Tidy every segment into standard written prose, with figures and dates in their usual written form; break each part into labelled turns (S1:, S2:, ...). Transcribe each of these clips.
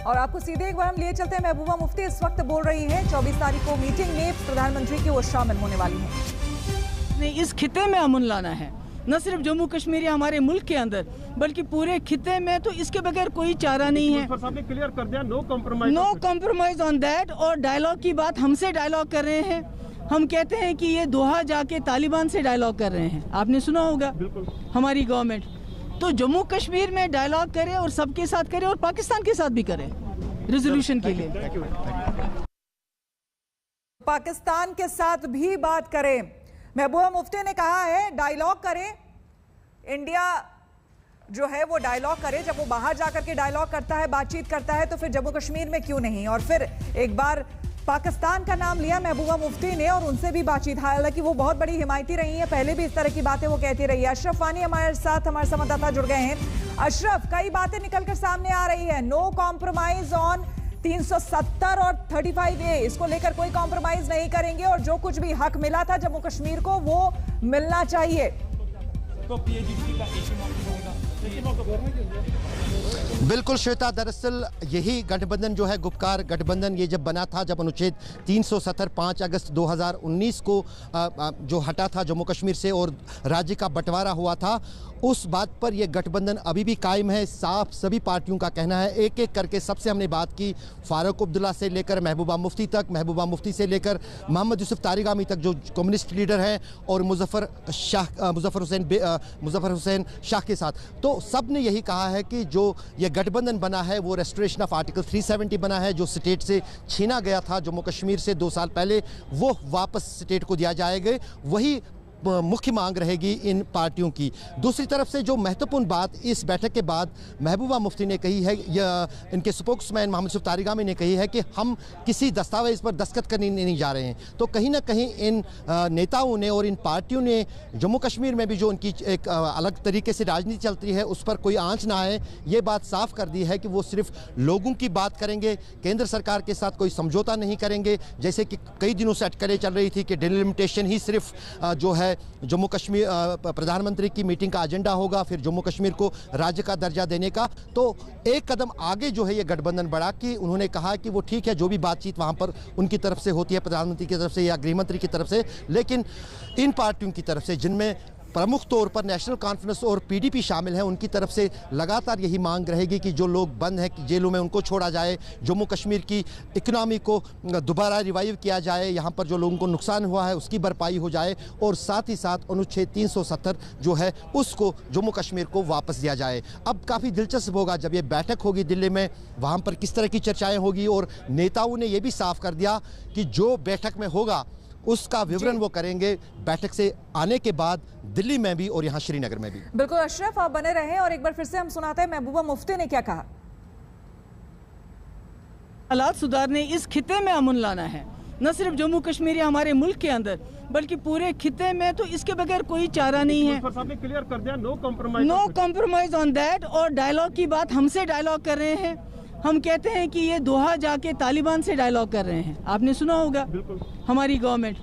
S1: और आपको सीधे एक बार हम लिए चलते हैं। महबूबा मुफ्ती इस वक्त बोल रही हैं 24 तारीख को मीटिंग में प्रधानमंत्री की वो शामिल होने वाली हैं।
S2: इस खिते में अमन लाना है, न सिर्फ जम्मू कश्मीर या हमारे मुल्क के अंदर बल्कि पूरे खिते में, तो इसके बगैर कोई चारा नहीं है।
S3: क्लियर कर दिया, नो
S2: कॉम्प्रोमाइज ऑन दैट। और डायलॉग की बात हमसे डायलॉग कर रहे हैं। हम कहते हैं कि ये दोहा जाके तालिबान से डायलॉग कर रहे हैं, आपने सुना होगा हमारी गवर्नमेंट। तो जम्मू कश्मीर में डायलॉग करे और सबके साथ करे और पाकिस्तान के साथ भी करे रेजोल्यूशन के लिए।
S1: पाकिस्तान के साथ भी बात करें, महबूबा मुफ्ती ने कहा है डायलॉग करें, इंडिया जो है वो डायलॉग करे। जब वो बाहर जाकर के डायलॉग करता है, बातचीत करता है, तो फिर जम्मू कश्मीर में क्यों नहीं। और फिर एक बार पाकिस्तान का नाम लिया महबूबा मुफ्ती ने और उनसे भी बातचीत। हालांकि वो बहुत बड़ी हिमायती रही है, पहले भी इस तरह की बातें वो कहती रही है। अशरफ वानी हमारे साथ, हमारे संवाददाता जुड़ गए हैं। अशरफ, कई बातें निकलकर सामने आ रही है। नो कॉम्प्रोमाइज ऑन 370 और 35A, इसको लेकर कोई कॉम्प्रोमाइज नहीं करेंगे और जो कुछ भी हक मिला था जम्मू कश्मीर को वो मिलना चाहिए। तो
S4: बिल्कुल श्वेता, दरअसल यही गठबंधन जो है, गुपकार गठबंधन, ये जब बना था, जब अनुच्छेद 370 5 अगस्त 2019 को जो हटा था जम्मू कश्मीर से और राज्य का बंटवारा हुआ था, उस बात पर यह गठबंधन अभी भी कायम है। साफ सभी पार्टियों का कहना है, एक एक करके सबसे हमने बात की, फारूक अब्दुल्ला से लेकर महबूबा मुफ्ती तक, महबूबा मुफ्ती से लेकर मोहम्मद यूसुफ तारिगामी तक जो कम्युनिस्ट लीडर हैं, और मुजफ्फर हुसैन शाह के साथ। तो सब ने यही कहा है कि जो ये गठबंधन बना है वो रेस्टोरेशन ऑफ आर्टिकल 370 बना है, जो स्टेट से छीना गया था जम्मू कश्मीर से 2 साल पहले, वो वापस स्टेट को दिया जाएगा। वही मुख्य मांग रहेगी इन पार्टियों की। दूसरी तरफ से जो महत्वपूर्ण बात इस बैठक के बाद महबूबा मुफ्ती ने कही है, इनके स्पोक्समैन मोहम्मद यूसुफ तारिगामी ने कही है कि हम किसी दस्तावेज पर दस्तखत करने नहीं जा रहे हैं। तो कहीं ना कहीं इन नेताओं ने और इन पार्टियों ने जम्मू कश्मीर में भी जो उनकी एक अलग तरीके से राजनीति चलती है उस पर कोई आंच ना आए, ये बात साफ कर दी है कि वो सिर्फ लोगों की बात करेंगे, केंद्र सरकार के साथ कोई समझौता नहीं करेंगे। जैसे कि कई दिनों से अटकलें चल रही थी कि डिलिमिटेशन ही सिर्फ जो है जम्मू कश्मीर प्रधानमंत्री की मीटिंग का एजेंडा होगा, फिर जम्मू कश्मीर को राज्य का दर्जा देने का। तो एक कदम आगे जो है ये गठबंधन बढ़ा कि उन्होंने कहा कि वो ठीक है, जो भी बातचीत वहां पर उनकी तरफ से होती है, प्रधानमंत्री की तरफ से या गृहमंत्री की तरफ से, लेकिन इन पार्टियों की तरफ से जिनमें प्रमुख तौर पर नेशनल कॉन्फ्रेंस और पीडीपी शामिल हैं, उनकी तरफ से लगातार यही मांग रहेगी कि जो लोग बंद हैं कि जेलों में उनको छोड़ा जाए, जम्मू कश्मीर की इकनॉमी को दोबारा रिवाइव किया जाए, यहाँ पर जो लोगों को नुकसान हुआ है उसकी भरपाई हो जाए, और साथ ही साथ अनुच्छेद 370 जो है उसको जम्मू कश्मीर को वापस दिया जाए। अब काफ़ी दिलचस्प होगा जब ये बैठक होगी दिल्ली में, वहाँ पर किस तरह की चर्चाएँ होगी। और नेताओं ने यह भी साफ कर दिया कि जो बैठक में होगा उसका विवरण वो करेंगे बैठक से आने के बाद, दिल्ली में भी और यहाँ श्रीनगर में भी।
S1: बिल्कुल अशरफ, आप बने रहें और एक बार फिर से हम सुनाते हैं महबूबा मुफ्ती ने क्या कहा।
S2: हालात सुधारने, इस खिते में अमन लाना है, न सिर्फ जम्मू कश्मीर या हमारे मुल्क के अंदर बल्कि पूरे खिते में, तो इसके बगैर कोई चारा नहीं है।
S3: क्लियर कर दिया, नो
S2: कॉम्प्रोमाइज ऑन दैट। और डायलॉग की बात हमसे डायलॉग कर रहे हैं। हम कहते हैं कि ये दोहा जाके तालिबान से डायलॉग कर रहे हैं, आपने सुना होगा हमारी गवर्नमेंट।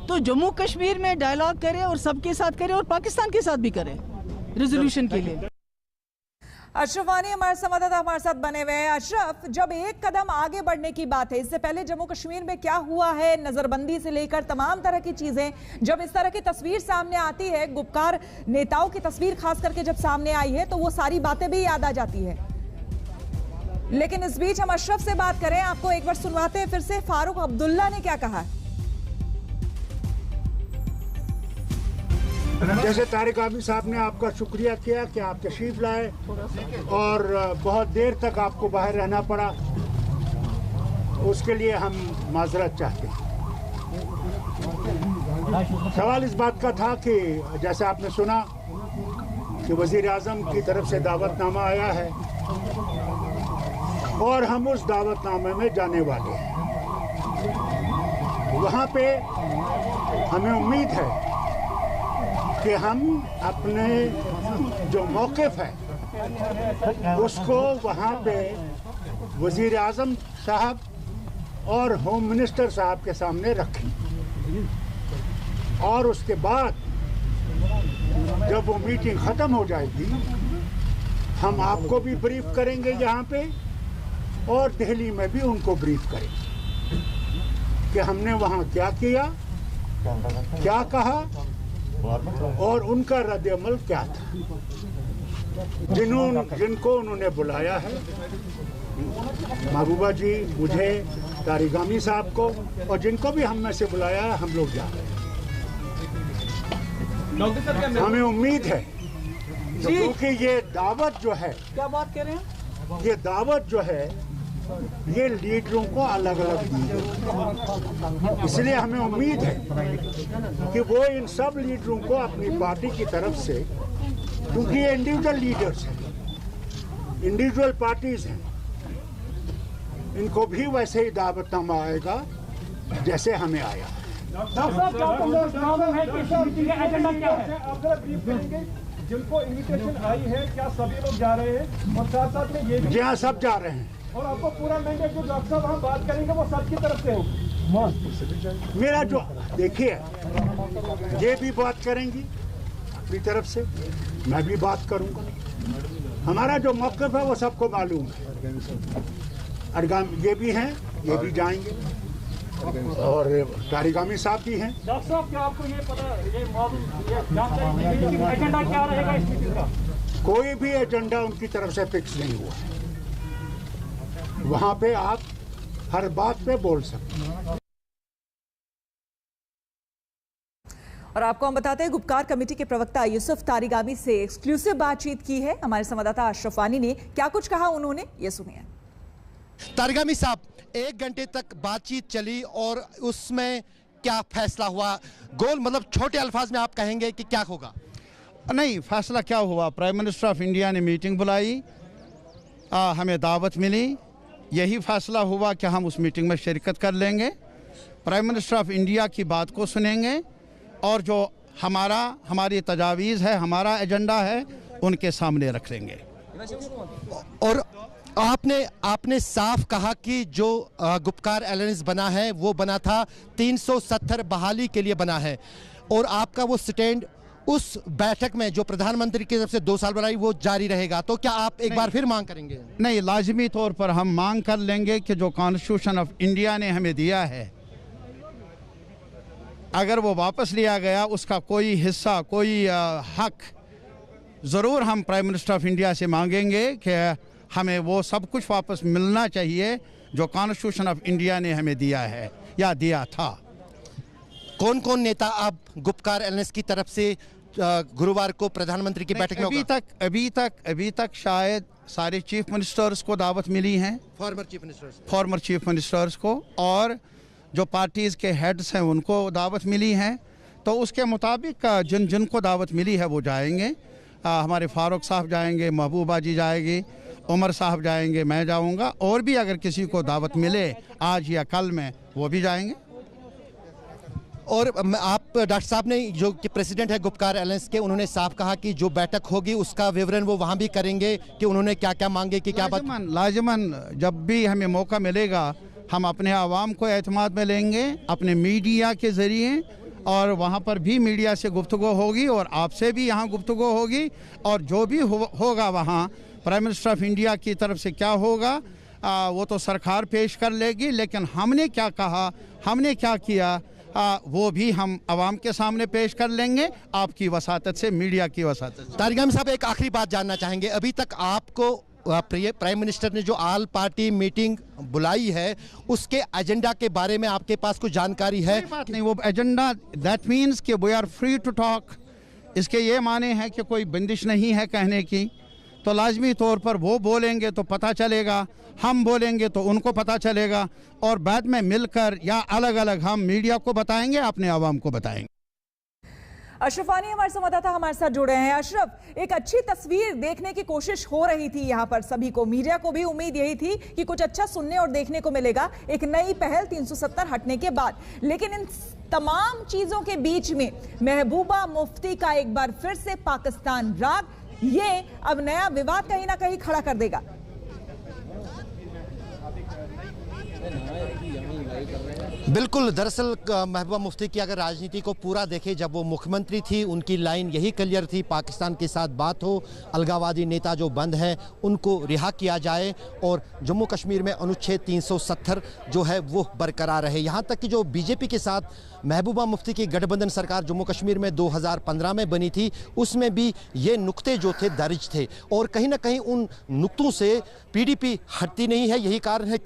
S2: तो जम्मू कश्मीर में डायलॉग करे और सबके साथ करे और पाकिस्तान के साथ भी करे रेजोल्यूशन के लिए।
S1: अशरफ वानी हमारे संवाददाता हमारे साथ बने हुए हैं। अशरफ, जब एक कदम आगे बढ़ने की बात है, इससे पहले जम्मू कश्मीर में क्या हुआ है, नजरबंदी से लेकर तमाम तरह की चीजें, जब इस तरह की तस्वीर सामने आती है, गुपकार नेताओं की तस्वीर खास करके जब सामने आई है, तो वो सारी बातें भी याद आ जाती है। लेकिन इस बीच हम अशरफ से बात करें, आपको एक बार सुनवाते हैं फिर से, फारूक अब्दुल्ला ने क्या कहा।
S5: जैसे तारिक आबी साहब ने आपका शुक्रिया किया कि आप तशरीफ लाए और बहुत देर तक आपको बाहर रहना पड़ा, उसके लिए हम माजरत चाहते हैं। सवाल इस बात का था कि जैसे आपने सुना कि वजीर आजम की तरफ से दावतनामा आया है और हम उस दावतनामे में जाने वाले हैं। वहाँ पे हमें उम्मीद है कि हम अपने जो मौक़िफ़ है उसको वहाँ पे वज़ीर आज़म साहब और होम मिनिस्टर साहब के सामने रखें, और उसके बाद जब वो मीटिंग ख़त्म हो जाएगी हम आपको भी ब्रीफ करेंगे यहाँ पे और दिल्ली में भी उनको ब्रीफ करें कि हमने वहाँ क्या किया, क्या कहा और उनका रद्द-ए-अमल क्या था। जिनको उन्होंने बुलाया है, महबूबा जी, मुझे, तारिगामी साहब को, और जिनको भी हम में से बुलाया है, हम लोग जा रहे हैं। हमें उम्मीद है क्योंकि ये दावत जो है,
S2: क्या बात कर रहे हैं,
S5: ये दावत जो है ये लीडरों को अलग अलग दी गई, इसलिए हमें उम्मीद है कि वो इन सब लीडरों को अपनी पार्टी की तरफ से, क्योंकि ये इंडिविजुअल लीडर्स हैं, इंडिविजुअल पार्टीज हैं, इनको भी वैसे ही दावतनामा आएगा जैसे हमें आया।
S3: जिनको इन्विटेशन आई है क्या सभी लोग जा रहे हैं, और साथ साथ में ये भी,
S5: जी हाँ, सब जा रहे हैं,
S3: और आपको पूरा मैंडेट जो डॉक्टर साहब हम बात करेंगे वो सबकी तरफ से हो।
S5: मेरा जो, देखिए, ये भी बात करेंगी अपनी तरफ से, मैं भी बात करूंगा, हमारा जो मौक़िफ़ है वो सबको मालूम है। अरगाम ये भी हैं, ये भी जाएंगे, और तारिगामी साहब भी हैं।
S3: डॉक्टर साहब, क्या आपको ये पता, ये जानकारी एजेंडा क्या रहेगा इस मीटिंग का?
S5: कोई भी एजेंडा उनकी तरफ से फिक्स नहीं हुआ है, वहाँ पे आप हर बात पे बोल सकते हैं।
S1: और आपको हम बताते हैं, गुपकार कमेटी के प्रवक्ता यूसुफ तारिगामी से एक्सक्लूसिव बातचीत की है हमारे संवाददाता अशरफ वानी ने। क्या कुछ कहा उन्होंने, ये सुनिए।
S4: तारिगामी साहब, 1 घंटे तक बातचीत चली और उसमें क्या फैसला हुआ? गोल, मतलब छोटे अल्फाज में आप कहेंगे कि क्या होगा?
S6: नहीं, फैसला क्या हुआ, प्राइम मिनिस्टर ऑफ इंडिया ने मीटिंग बुलाई, हमें दावत मिली, यही फैसला हुआ कि हम उस मीटिंग में शिरकत कर लेंगे, प्राइम मिनिस्टर ऑफ इंडिया की बात को सुनेंगे, और जो हमारी तजावीज़ है, हमारा एजेंडा है, उनके सामने रख लेंगे।
S4: और आपने साफ कहा कि जो गुपकार एलायंस बना है वो बना था 370 बहाली के लिए बना है, और आपका वो स्टैंड उस बैठक में जो प्रधानमंत्री की तरफ से 2 साल बनाई वो जारी रहेगा। तो क्या आप एक बार फिर मांग करेंगे?
S6: नहीं, लाजमी तौर पर हम मांग कर लेंगे कि जो कॉन्स्टिट्यूशन ऑफ इंडिया ने हमें दिया है, अगर वो वापस लिया गया, उसका कोई हिस्सा, कोई हक ज़रूर हम प्राइम मिनिस्टर ऑफ इंडिया से मांगेंगे कि हमें वो सब कुछ वापस मिलना चाहिए जो कॉन्स्टिट्यूशन ऑफ इंडिया ने हमें दिया है या दिया था।
S4: कौन कौन नेता अब गुपकार एलायंस की तरफ से गुरुवार को प्रधानमंत्री की बैठक में होगा?
S6: अभी तक शायद सारे चीफ मिनिस्टर्स को दावत मिली है, फॉर्मर चीफ मिनिस्टर्स को, और जो पार्टीज़ के हेड्स हैं उनको दावत मिली है। तो उसके मुताबिक जिनको दावत मिली है वो जाएंगे। हमारे फारूक साहब जाएंगे, महबूबा जी जाएगी, उमर साहब जाएंगे, मैं जाऊंगा, और भी अगर किसी को दावत मिले आज या कल में वो भी जाएंगे।
S4: और आप डॉक्टर साहब ने, जो कि प्रेसिडेंट है गुपकार एलायंस के, उन्होंने साफ कहा कि जो बैठक होगी उसका विवरण वो वहाँ भी करेंगे कि उन्होंने क्या क्या मांगे, कि क्या बात।
S6: लाजमन जब भी हमें मौका मिलेगा हम अपने आवाम को एतमाद में लेंगे, अपने मीडिया के ज़रिए, और वहाँ पर भी मीडिया से गुफ्तगू होगी और आपसे भी यहाँ गुफ्तगू होगी, और जो भी होगा वहाँ प्राइम मिनिस्टर ऑफ इंडिया की तरफ से क्या होगा वो तो सरकार पेश कर लेगी, लेकिन हमने क्या कहा, हमने क्या किया, वो भी हम आवाम के सामने पेश कर लेंगे, आपकी वसातत से, मीडिया की वसातत से।
S4: तारिगामी साहब, एक आखिरी बात जानना चाहेंगे, अभी तक आपको प्राइम मिनिस्टर ने जो ऑल पार्टी मीटिंग बुलाई है उसके एजेंडा के बारे में आपके पास कुछ जानकारी है?
S6: बात नहीं, वो एजेंडा, दैट मीन्स कि we are free to talk, इसके ये माने हैं कि कोई बंदिश नहीं है कहने की, तो लाजमी तौर पर वो बोलेंगे तो पता चलेगा, हम बोलेंगे तो उनको पता चलेगा, और बाद में मिलकर या अलग अलग हम मीडिया को बताएंगे, अपने आवाम को बताएंगे।
S1: अशरफ वानी हमारे संवाददाता हमारे साथ जुड़े हैं। अशरफ, एक अच्छी तस्वीर देखने की कोशिश हो रही थी यहाँ पर सभी को, मीडिया को भी उम्मीद यही थी कि कुछ अच्छा सुनने और देखने को मिलेगा एक नई पहल 370 हटने के बाद, लेकिन इन तमाम चीजों के बीच में महबूबा मुफ्ती का एक बार फिर से पाकिस्तान राग, ये अब नया विवाद कहीं ना कहीं खड़ा कर देगा।
S4: बिल्कुल, दरअसल महबूबा मुफ्ती की अगर राजनीति को पूरा देखें, जब वो मुख्यमंत्री थी उनकी लाइन यही क्लियर थी, पाकिस्तान के साथ बात हो, अलगावादी नेता जो बंद हैं उनको रिहा किया जाए और जम्मू कश्मीर में अनुच्छेद 370 जो है वो बरकरार रहे। यहाँ तक कि जो बीजेपी के साथ महबूबा मुफ्ती की गठबंधन सरकार जम्मू कश्मीर में 2015 में बनी थी, उसमें भी ये नुक्ते जो थे दर्ज थे और कहीं ना कहीं उन नुक्तों से पीडीपी हटती नहीं है। यही कारण है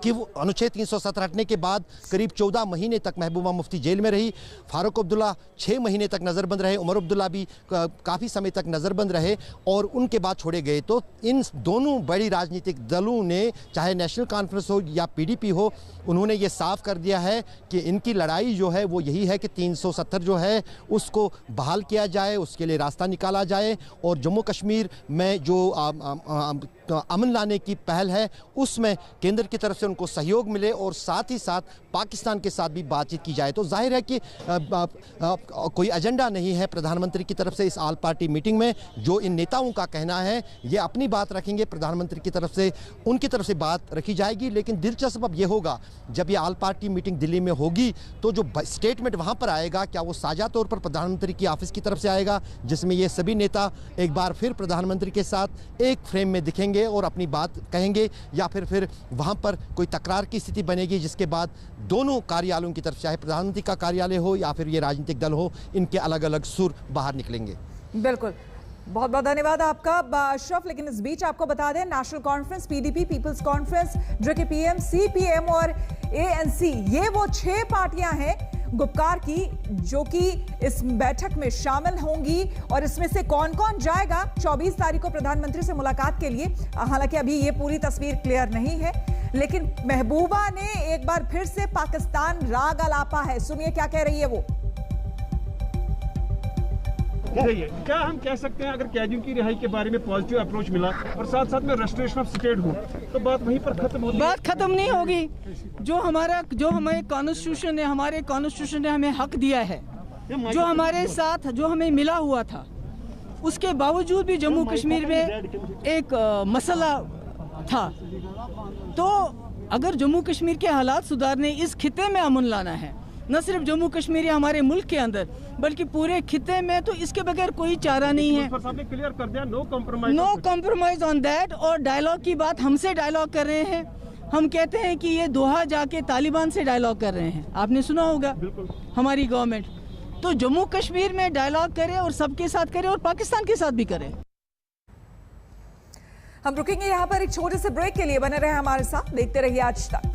S4: कि वो अनुच्छेद 370 हटने के बाद करीब 14 महीने तक महबूबा मुफ्ती जेल में रही, फारूक अब्दुल्ला 6 महीने तक नज़रबंद रहे, उमर अब्दुल्ला भी काफ़ी समय तक नज़रबंद रहे और उनके बाद छोड़े गए। तो इन दोनों बड़ी राजनीतिक दलों ने, चाहे नेशनल कॉन्फ्रेंस हो या पीडीपी हो, उन्होंने ये साफ कर दिया है कि इनकी लड़ाई जो है वो यही है कि 370 जो है उसको बहाल किया जाए, उसके लिए रास्ता निकाला जाए और जम्मू कश्मीर में जो अमन लाने की पहल है उसमें केंद्र की तरफ से उनको सहयोग मिले और साथ ही साथ पाकिस्तान के साथ भी बातचीत की जाए। तो जाहिर है कि कोई एजेंडा नहीं है प्रधानमंत्री की तरफ से इस ऑल पार्टी मीटिंग में। जो इन नेताओं का कहना है ये अपनी बात रखेंगे, प्रधानमंत्री की तरफ से उनकी तरफ से बात रखी जाएगी। लेकिन दिलचस्प अब ये होगा जब ये ऑल पार्टी मीटिंग दिल्ली में होगी तो जो स्टेटमेंट वहाँ पर आएगा, क्या वो साझा तौर पर प्रधानमंत्री की ऑफिस की तरफ से आएगा जिसमें ये सभी नेता एक बार फिर प्रधानमंत्री के साथ एक फ्रेम में दिखेंगे और अपनी बात कहेंगे, या फिर वहाँ पर कोई तकरार की स्थिति बनेगी जिसके बाद दोनों कार्यालयों की तरफ, चाहे प्रधानमंत्री का कार्यालय हो या फिर ये राजनीतिक दल हो, इनके अलग अलग सुर बाहर निकलेंगे।
S1: बिल्कुल, बहुत बहुत धन्यवाद आपका अशरफ। लेकिन इस बीच आपको बता दें, National Conference, PDP, Peoples Conference, जो कि पीएम, सीपीएम और एएनसी, ये वो 6 पार्टियां हैं गुपकार की जो कि इस बैठक में शामिल होंगी। और इसमें से कौन कौन जाएगा 24 तारीख को प्रधानमंत्री से मुलाकात के लिए, हालांकि अभी ये पूरी तस्वीर क्लियर नहीं है, लेकिन महबूबा ने एक बार फिर से पाकिस्तान राग अलापा है। सुनिए क्या कह रही है वो।
S3: क्या हम कह सकते हैं, अगर कैदियों की रिहाई के बारे में पॉजिटिव अप्रोच मिला और साथ साथ में रेस्टोरेशन ऑफ स्टेट हो तो बात वहीं पर खत्म होगी?
S2: बात खत्म नहीं होगी। जो हमारे कॉन्स्टिट्यूशन है, हमारे कॉन्स्टिट्यूशन ने हमें हक दिया है, जो हमारे साथ जो हमें मिला हुआ था, उसके बावजूद भी जम्मू कश्मीर में एक मसला था। तो अगर जम्मू कश्मीर के हालात सुधारने, इस खिते में अमन लाना है, न सिर्फ जम्मू कश्मीर या हमारे मुल्क के अंदर बल्कि पूरे खिते में, तो इसके बगैर कोई चारा नहीं है।
S3: क्लियर कर दिया, नो
S2: कॉम्प्रोमाइज ऑन दैट। और डायलॉग की बात, हमसे डायलॉग कर रहे हैं। हम कहते हैं कि ये दोहा जाके तालिबान से डायलॉग कर रहे हैं, आपने सुना होगा हमारी गवर्नमेंट। तो जम्मू कश्मीर में डायलॉग करे और सबके साथ करे और पाकिस्तान के साथ भी करे।
S1: हम रुकेंगे यहाँ पर एक छोटे से ब्रेक के लिए, बने रहे हमारे साथ, देखते रहिए आज तक।